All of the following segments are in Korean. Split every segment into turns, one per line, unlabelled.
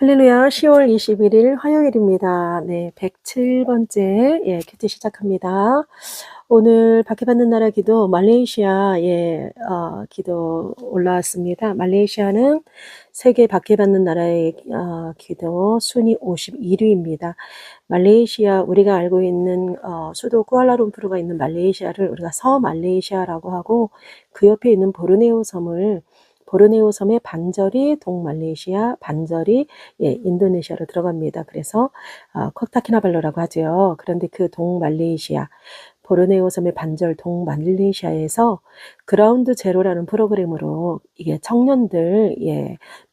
할렐루야, 10월 21일 화요일입니다. 네, 107번째, 큐티 시작합니다. 오늘 박해받는 나라 기도, 말레이시아의, 기도 올라왔습니다. 말레이시아는 세계 박해받는 나라의, 기도 순위 51위입니다. 말레이시아, 우리가 알고 있는, 수도 쿠알라룸푸르가 있는 말레이시아를 우리가 서말레이시아라고 하고, 그 옆에 있는 보르네오 섬을 보르네오 섬의 반절이 동말레이시아, 반절이 인도네시아로 들어갑니다. 그래서 코타키나발루라고 하죠. 그런데 그 동말레이시아, 보르네오 섬의 반절 동말레이시아에서 그라운드 제로라는 프로그램으로 이게 청년들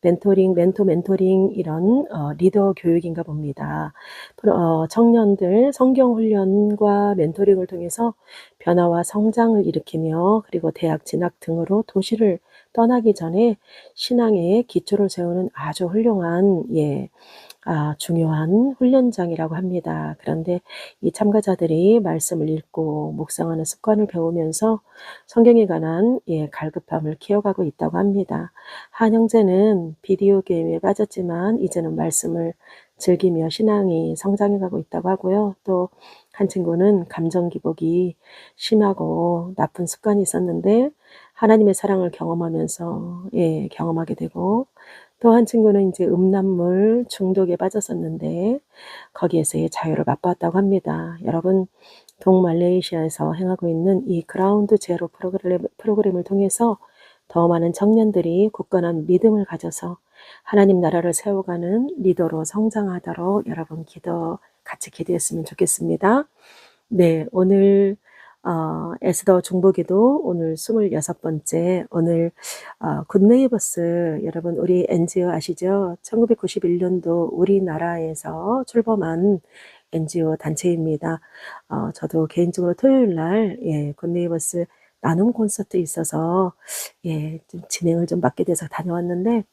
멘토링 이런 리더 교육인가 봅니다. 청년들 성경 훈련과 멘토링을 통해서 변화와 성장을 일으키며 그리고 대학 진학 등으로 도시를 떠나기 전에 신앙의 기초를 세우는 아주 훌륭한 중요한 훈련장이라고 합니다. 그런데 이 참가자들이 말씀을 읽고 묵상하는 습관을 배우면서 성경에 관한 갈급함을 키워가고 있다고 합니다. 한 형제는 비디오 게임에 빠졌지만 이제는 말씀을 즐기며 신앙이 성장해가고 있다고 하고요. 또 한 친구는 감정 기복이 심하고 나쁜 습관이 있었는데 하나님의 사랑을 경험하면서 경험하게 되고, 또 한 친구는 이제 음란물 중독에 빠졌었는데 거기에서의 자유를 맛보았다고 합니다. 여러분, 동말레이시아에서 행하고 있는 이 그라운드 제로 프로그램을 통해서 더 많은 청년들이 굳건한 믿음을 가져서 하나님 나라를 세워가는 리더로 성장하도록 여러분 같이 기도했으면 좋겠습니다. 네, 오늘 에스더 중보기도 오늘 26번째, 오늘 굿네이버스, 여러분 우리 NGO 아시죠? 1991년도 우리나라에서 출범한 NGO 단체입니다. 저도 개인적으로 토요일 날 굿네이버스 나눔 콘서트 있어서 좀 진행을 좀 맡게 돼서 다녀왔는데,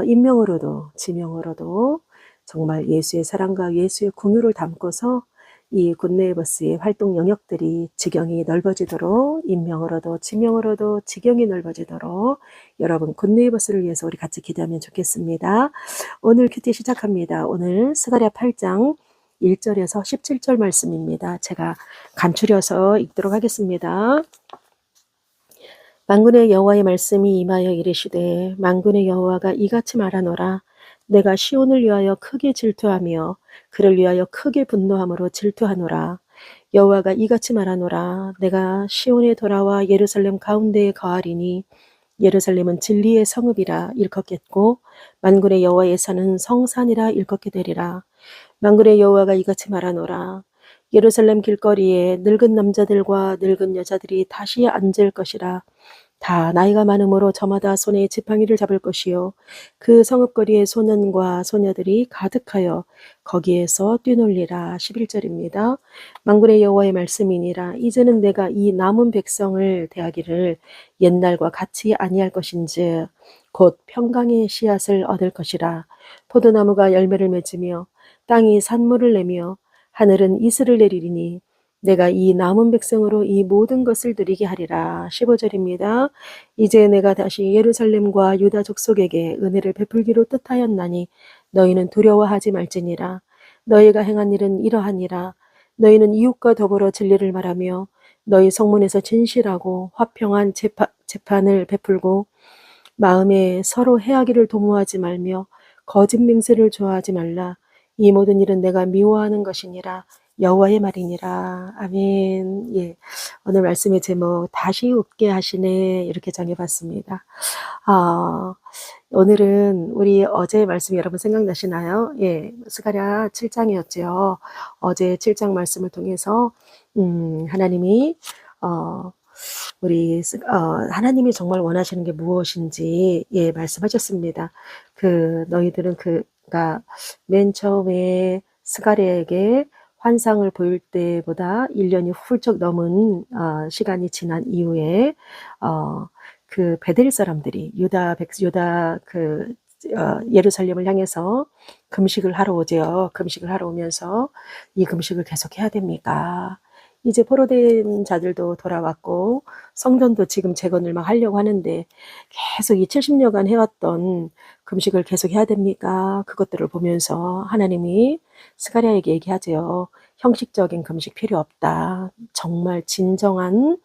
인명으로도 지명으로도 정말 예수의 사랑과 예수의 긍휼을 담고서 이 굿네이버스의 활동 영역들이 지경이 넓어지도록, 인명으로도 지명으로도 지경이 넓어지도록 여러분 굿네이버스를 위해서 우리 같이 기도하면 좋겠습니다. 오늘 큐티 시작합니다. 오늘 스가랴 8장 1절에서 17절 말씀입니다. 제가 간추려서 읽도록 하겠습니다. 만군의 여호와의 말씀이 임하여 이르시되, 만군의 여호와가 이같이 말하노라. 내가 시온을 위하여 크게 질투하며 그를 위하여 크게 분노함으로 질투하노라. 여호와가 이같이 말하노라. 내가 시온에 돌아와 예루살렘 가운데에 거하리니 예루살렘은 진리의 성읍이라 일컫겠고 만군의 여호와의 산은 성산이라 일컫게 되리라. 만군의 여호와가 이같이 말하노라. 예루살렘 길거리에 늙은 남자들과 늙은 여자들이 다시 앉을 것이라. 다 나이가 많음으로 저마다 손에 지팡이를 잡을 것이요 그 성읍거리에 소년과 소녀들이 가득하여 거기에서 뛰놀리라. 11절입니다. 만군의 여호와의 말씀이니라. 이제는 내가 이 남은 백성을 대하기를 옛날과 같이 아니할 것인즉 곧 평강의 씨앗을 얻을 것이라. 포도나무가 열매를 맺으며 땅이 산물을 내며 하늘은 이슬을 내리리니 내가 이 남은 백성으로 이 모든 것을 누리게 하리라. 15절입니다. 이제 내가 다시 예루살렘과 유다 족속에게 은혜를 베풀기로 뜻하였나니 너희는 두려워하지 말지니라. 너희가 행한 일은 이러하니라. 너희는 이웃과 더불어 진리를 말하며 너희 성문에서 진실하고 화평한 재판을 베풀고 마음에 서로 해하기를 도모하지 말며 거짓 맹세를 좋아하지 말라. 이 모든 일은 내가 미워하는 것이니라. 여호와의 말이니라. 아멘. 오늘 말씀의 제목 다시 웃게 하시네 이렇게 정해봤습니다. 오늘은 우리 어제 말씀 여러분 생각나시나요? 스가랴 7장이었죠. 어제 7장 말씀을 통해서 하나님이 하나님이 정말 원하시는 게 무엇인지 말씀하셨습니다. 너희들은 그가 맨 처음에 스가랴에게 환상을 보일 때보다 1년이 훌쩍 넘은 시간이 지난 이후에 그 베델 사람들이 예루살렘을 향해서 금식을 하러 오죠. 금식을 하러 오면서 이 금식을 계속 해야 됩니까? 이제 포로된 자들도 돌아왔고 성전도 지금 재건을 막 하려고 하는데 계속 이 70년간 해왔던 금식을 계속 해야 됩니까? 그것들을 보면서 하나님이 스가랴에게 얘기하죠. 형식적인 금식 필요 없다. 정말 진정한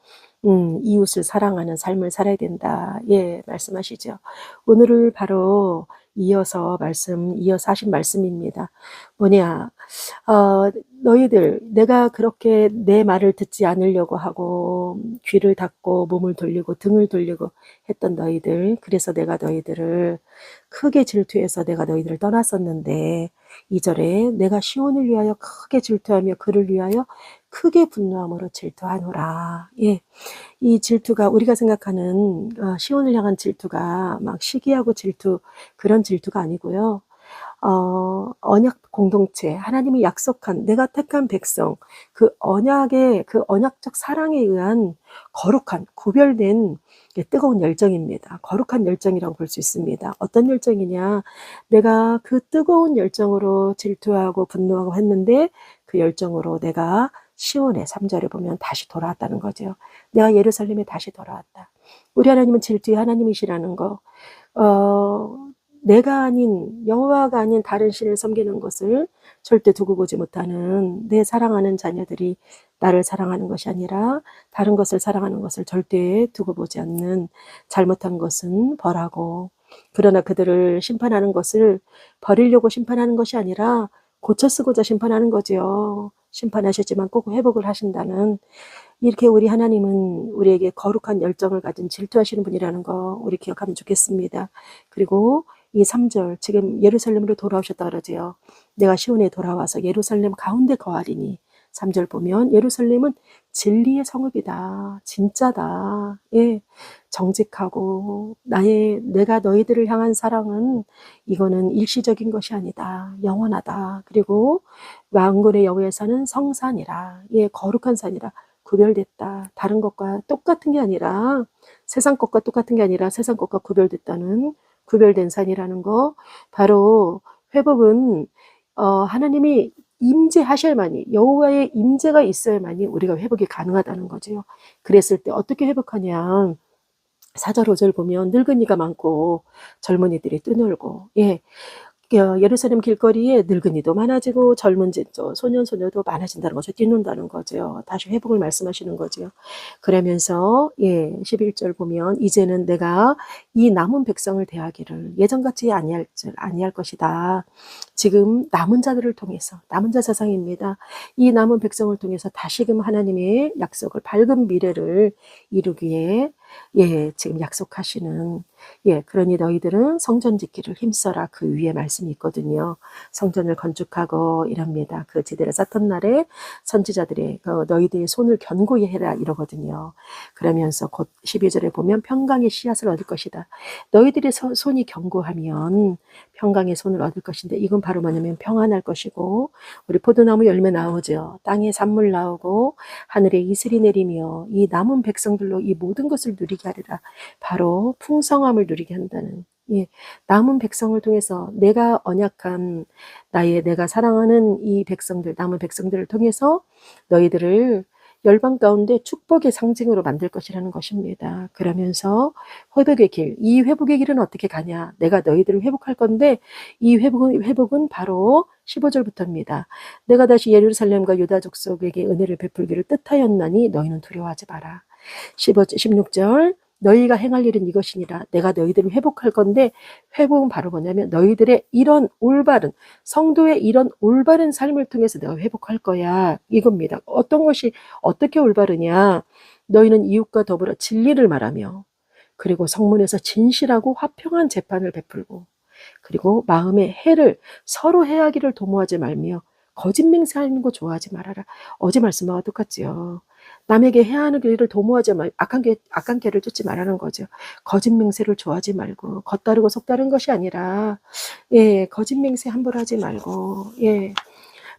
이웃을 사랑하는 삶을 살아야 된다. 예, 말씀하시죠. 오늘을 바로 이어서 하신 말씀입니다. 뭐냐, 너희들, 내가 그렇게 내 말을 듣지 않으려고 하고, 귀를 닫고, 몸을 돌리고, 등을 돌리고 했던 너희들, 그래서 내가 너희들을 크게 질투해서 내가 너희들을 떠났었는데, 2절에 내가 시온을 위하여 크게 질투하며 그를 위하여 크게 분노함으로 질투하노라. 예. 이 질투가 우리가 생각하는 시온을 향한 질투가 막 시기하고 질투 그런 질투가 아니고요. 언약 공동체, 하나님이 약속한 내가 택한 백성, 그 언약의 그 언약적 사랑에 의한 거룩한 구별된 뜨거운 열정입니다. 거룩한 열정이라고 볼 수 있습니다. 어떤 열정이냐? 내가 그 뜨거운 열정으로 질투하고 분노하고 했는데 그 열정으로 내가 시온에 3절에 보면 다시 돌아왔다는 거죠. 내가 예루살렘에 다시 돌아왔다. 우리 하나님은 질투의 하나님이시라는 거. 내가 아닌 여호와가 아닌 다른 신을 섬기는 것을 절대 두고 보지 못하는 내 사랑하는 자녀들이 나를 사랑하는 것이 아니라 다른 것을 사랑하는 것을 절대 두고 보지 않는 잘못한 것은 벌하고 그러나 그들을 심판하는 것을 버리려고 심판하는 것이 아니라 고쳐 쓰고자 심판하는 거지요. 심판하셨지만 꼭 회복을 하신다는 이렇게 우리 하나님은 우리에게 거룩한 열정을 가진 질투하시는 분이라는 거 우리 기억하면 좋겠습니다. 그리고 이 3절 지금 예루살렘으로 돌아오셨다 그러지요. 내가 시온에 돌아와서 예루살렘 가운데 거하리니 3절 보면 예루살렘은 진리의 성읍이다. 진짜다. 예, 정직하고 내가 너희들을 향한 사랑은 이거는 일시적인 것이 아니다. 영원하다. 그리고 만군의 여호와에서는 성산이라. 예, 거룩한 산이라. 구별됐다. 다른 것과 똑같은 게 아니라 세상 것과 똑같은 게 아니라 세상 것과 구별됐다는 구별된 산이라는 거. 바로 회복은 하나님이 임재하셔야만이 여호와의 임재가 있어야만이 우리가 회복이 가능하다는 거죠. 그랬을 때 어떻게 회복하냐. 4절 5절 보면 늙은이가 많고 젊은이들이 뜨놀고 예. 예루살렘 길거리에 늙은이도 많아지고 젊은 소년 소녀도 많아진다는 거죠. 뛰는다는 거죠. 다시 회복을 말씀하시는 거죠. 그러면서 11절 보면 이제는 내가 이 남은 백성을 대하기를 예전같이 아니할 것이다. 지금 남은 자들을 통해서 남은 자 세상입니다. 이 남은 백성을 통해서 다시금 하나님의 약속을 밝은 미래를 이루기에 지금 약속하시는 그러니 너희들은 성전 짓기를 힘써라. 그 위에 말씀이 있거든요. 성전을 건축하고 이랍니다. 그 지대를 쌓던 날에 선지자들이 너희들의 손을 견고히 해라 이러거든요. 그러면서 곧 12절에 보면 평강의 씨앗을 얻을 것이다. 너희들의 손이 견고하면 평강의 손을 얻을 것인데 이건 바로 뭐냐면 평안할 것이고 우리 포도나무 열매 나오죠. 땅에 산물 나오고 하늘에 이슬이 내리며 이 남은 백성들로 이 모든 것을 누리게 하리라. 바로 풍성함을 누리게 한다는 남은 백성을 통해서 내가 언약한 내가 사랑하는 이 백성들 남은 백성들을 통해서 너희들을 열방 가운데 축복의 상징으로 만들 것이라는 것입니다. 그러면서 회복의 길, 이 회복의 길은 어떻게 가냐? 내가 너희들을 회복할 건데 이 회복은 바로 15절부터입니다. 내가 다시 예루살렘과 유다 족속에게 은혜를 베풀기를 뜻하였나니 너희는 두려워하지 마라. 16절 너희가 행할 일은 이것이니라. 내가 너희들을 회복할 건데 회복은 바로 뭐냐면 너희들의 이런 올바른 성도의 이런 올바른 삶을 통해서 내가 회복할 거야. 이겁니다. 어떤 것이 어떻게 올바르냐. 너희는 이웃과 더불어 진리를 말하며 그리고 성문에서 진실하고 화평한 재판을 베풀고 그리고 마음의 해를 서로 해하기를 도모하지 말며 거짓 맹세하는 거 좋아하지 말아라. 어제 말씀과 똑같지요. 남에게 해하는 일을 도모하지 말고 악한 개를 쫓지 말라는 거죠. 거짓 맹세를 좋아하지 말고 겉다르고 속다른 것이 아니라 거짓 맹세 함부로 하지 말고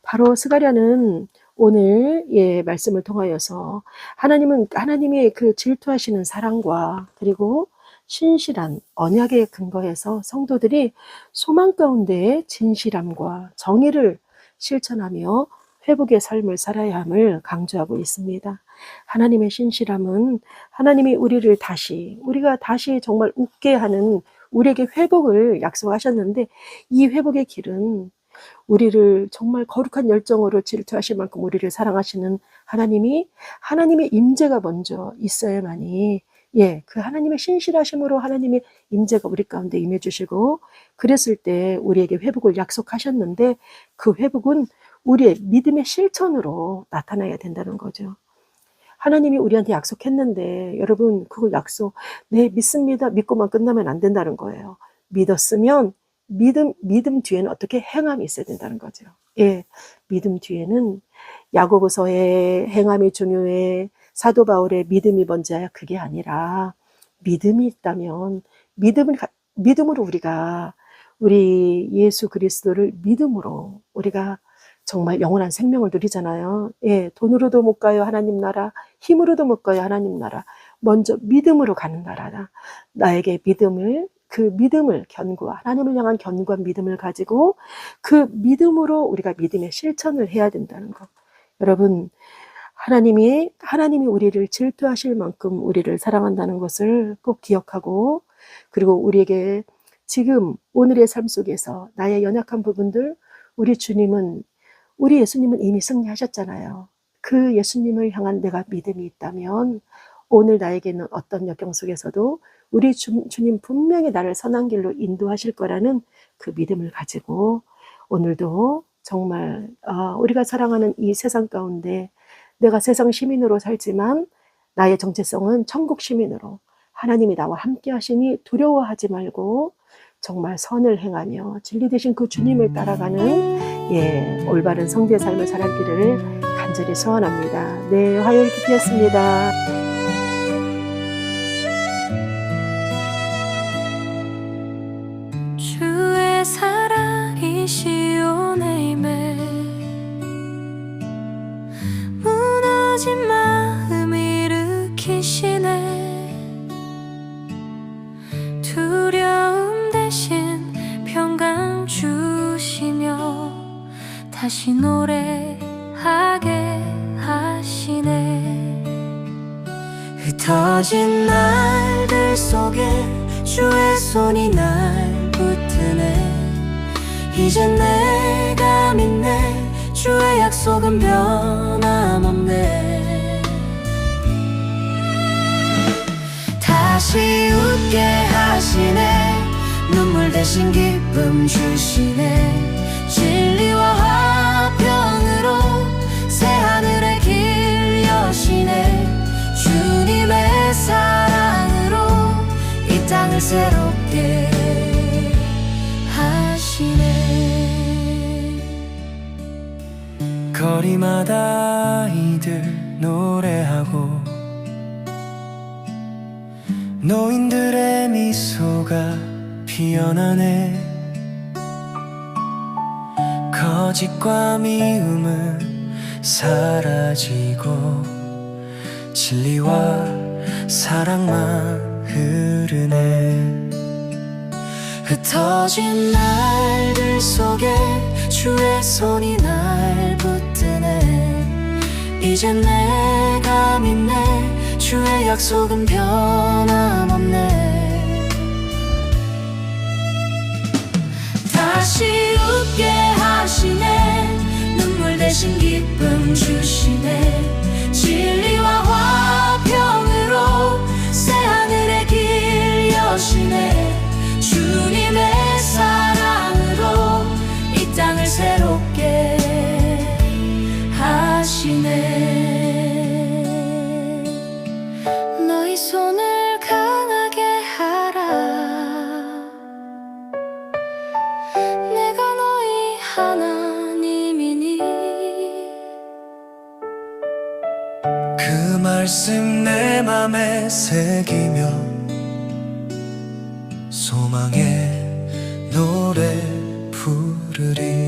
바로 스가랴는 오늘 말씀을 통하여서 하나님의 그 질투하시는 사랑과 그리고 신실한 언약에 근거해서 성도들이 소망 가운데 진실함과 정의를 실천하며 회복의 삶을 살아야 함을 강조하고 있습니다. 하나님의 신실함은 하나님이 우리가 다시 정말 웃게 하는 우리에게 회복을 약속하셨는데, 이 회복의 길은 우리를 정말 거룩한 열정으로 질투하실 만큼 우리를 사랑하시는 하나님의 임재가 먼저 있어야만이, 그 하나님의 신실하심으로 하나님의 임재가 우리 가운데 임해 주시고, 그랬을 때 우리에게 회복을 약속하셨는데, 그 회복은 우리의 믿음의 실천으로 나타나야 된다는 거죠. 하나님이 우리한테 약속했는데, 여러분, 그거 약속, 네, 믿습니다. 믿고만 끝나면 안 된다는 거예요. 믿었으면 믿음 뒤에는 어떻게 행함이 있어야 된다는 거죠. 믿음 뒤에는 야고보서의 행함이 중요해, 사도 바울의 믿음이 먼저야, 그게 아니라 믿음이 있다면 믿음으로 우리 예수 그리스도를 믿음으로 우리가 정말 영원한 생명을 누리잖아요. 돈으로도 못 가요, 하나님 나라. 힘으로도 못 가요, 하나님 나라. 먼저 믿음으로 가는 나라다. 나에게 하나님을 향한 견고한 믿음을 가지고 그 믿음으로 우리가 믿음의 실천을 해야 된다는 것. 여러분, 하나님이 우리를 질투하실 만큼 우리를 사랑한다는 것을 꼭 기억하고, 그리고 우리에게 지금 오늘의 삶 속에서 나의 연약한 부분들, 우리 예수님은 이미 승리하셨잖아요. 그 예수님을 향한 내가 믿음이 있다면 오늘 나에게는 어떤 역경 속에서도 우리 주님 분명히 나를 선한 길로 인도하실 거라는 그 믿음을 가지고, 오늘도 정말 우리가 사랑하는 이 세상 가운데 내가 세상 시민으로 살지만 나의 정체성은 천국 시민으로 하나님이 나와 함께 하시니 두려워하지 말고 정말 선을 행하며 진리 되신 그 주님을 따라가는 올바른 성도의 삶을 살기를 간절히 소원합니다. 네, 화요일 기도였습니다.
주의 사랑이 시온의 힘에 무너진 마음 일으키시네. 두려움 대신 평강 주시며 다시 노래하게 하시네. 흩어진 날들 속에 주의 손이 날 붙드네. 이제 내가 믿네. 주의 약속은 변함없네. 다시 웃게 하시네. 눈물 대신 기쁨 주시네. 진리와 화평으로 새하늘의 길 여시네. 주님의 사랑으로 이 땅을 새롭게 하시네. 거리마다 아이들 노래하고 노인들의 미소가 피어나네. 거짓과 미움은 사라지고 진리와 사랑만 흐르네. 흩어진 날들 속에 주의 손이 날 붙드네. 이제 내가 믿네. 주의 약속은 변함없네. 다시 웃게 하시네. 눈물 대신 기쁨 주시네. 진리와 화평으로 새하늘의 길 여시네. 주님의 사랑으로 이 땅을 새롭게 하시네. 너희 손을 강하게 하라. 내가 너희 하나님이니.
그 말씀 내 맘에 새기며 소망의 노래 부르리.